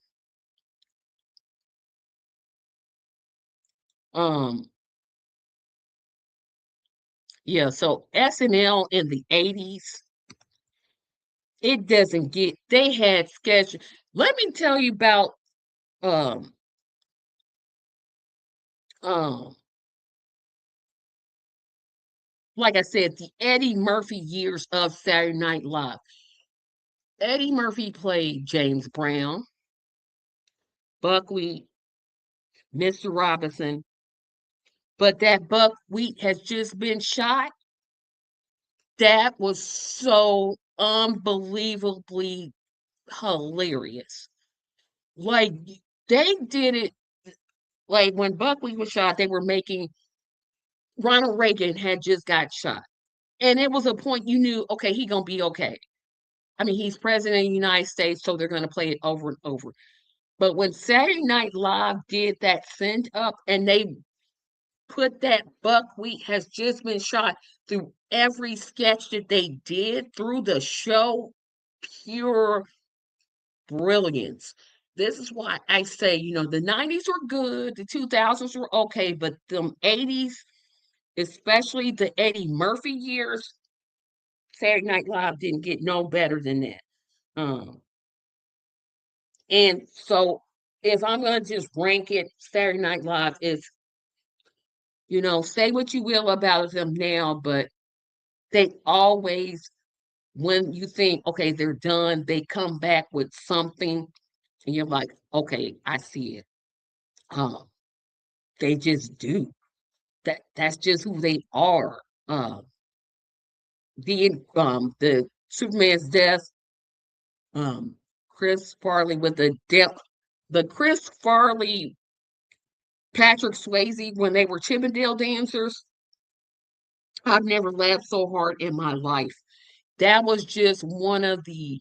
Speaker 1: yeah, so SNL in the 80s, it doesn't get, they had sketches. Let me tell you about um um like I said, the Eddie Murphy years of Saturday Night Live. Eddie Murphy played James Brown, Buckwheat, Mr. Robinson, but that Buckwheat has just been shot. That was so unbelievably hilarious. Like they did it like when Buckwheat was shot, they were making Ronald Reagan had just got shot. And it was a point you knew, okay, he gonna be okay. I mean, he's president of the United States, so they're gonna play it over and over. But when Saturday Night Live did that send up and they put that Buckwheat has just been shot through every sketch that they did through the show, pure brilliance. This is why I say, the 90s were good, the 2000s were okay, but them 80s, especially the Eddie Murphy years, Saturday Night Live didn't get no better than that. Um, and so if I'm gonna just rank it, Saturday Night Live is, say what you will about them now, but they always, when you think, okay, they're done, they come back with something, and you're like, okay, I see it. Um, they just do. That's just who they are. The Superman's death, um, Chris Farley with the depth, the Chris Farley, Patrick Swayze when they were Chippendale dancers. I've never laughed so hard in my life. That was just one of the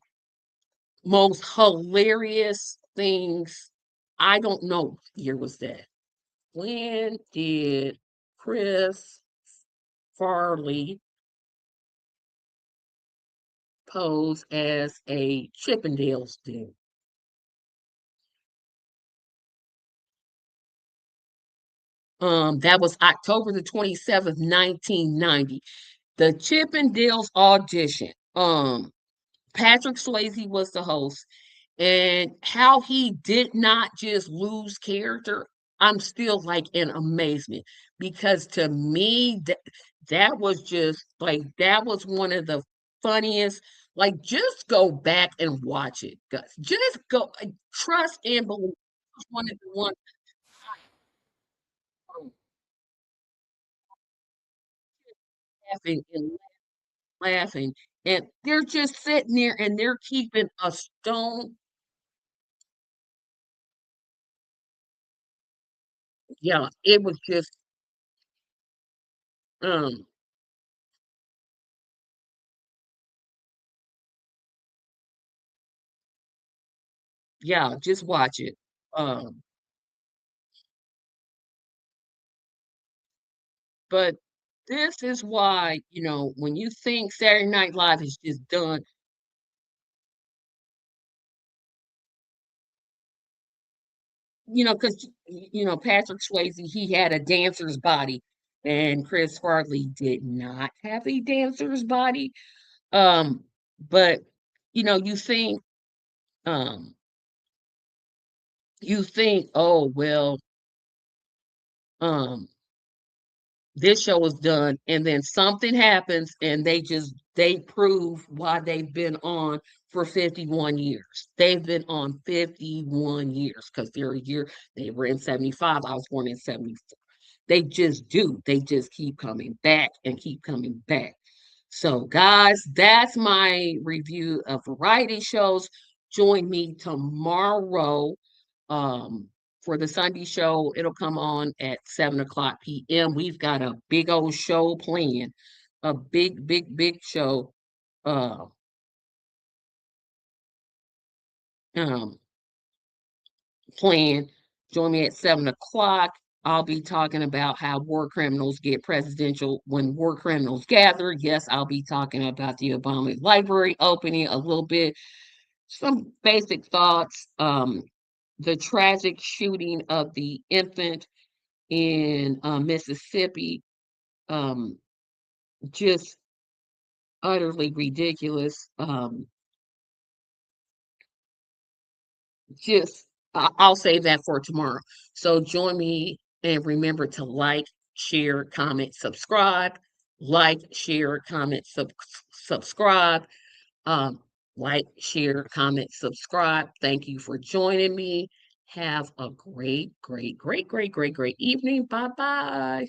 Speaker 1: most hilarious things. I don't know what year was that. When did Chris Farley pose as a Chippendale student? That was October the 27th, 1990. The Chippendales audition. Patrick Swayze was the host, and how he did not just lose character, I'm still like in amazement because to me that was just like that was one of the funniest. Like, just go back and watch it, guys. Just go, trust and believe. It's one of the ones I'm laughing and laughing, and they're just sitting there and they're keeping a stone Yeah, it was just, um, yeah, just watch it. Um, but this is why, when you think Saturday Night Live is just done, because Patrick Swayze, he had a dancer's body, and Chris Farley did not have a dancer's body. Um, but you think, um, oh well, um, this show was done, and then something happens, and they prove why they've been on for 51 years. They've been on 51 years because they're a year. They were in 75. I was born in 74. They just do. They just keep coming back and keep coming back. So, guys, that's my review of variety shows. Join me tomorrow for the Sunday show. It'll come on at 7 o'clock p.m. We've got a big old show planned, a big, big, big show uh, um, planned. Join me at 7 o'clock. I'll be talking about how war criminals get presidential when war criminals gather. Yes, I'll be talking about the Obama Library opening a little bit, some basic thoughts. The tragic shooting of the infant in Mississippi, um, just utterly ridiculous. Just I'll save that for tomorrow. So join me and remember to like, share, comment, subscribe. Like, share, comment, subscribe. Um, like, share, comment, subscribe. Thank you for joining me. Have a great, great, great, great, great, great evening. Bye bye.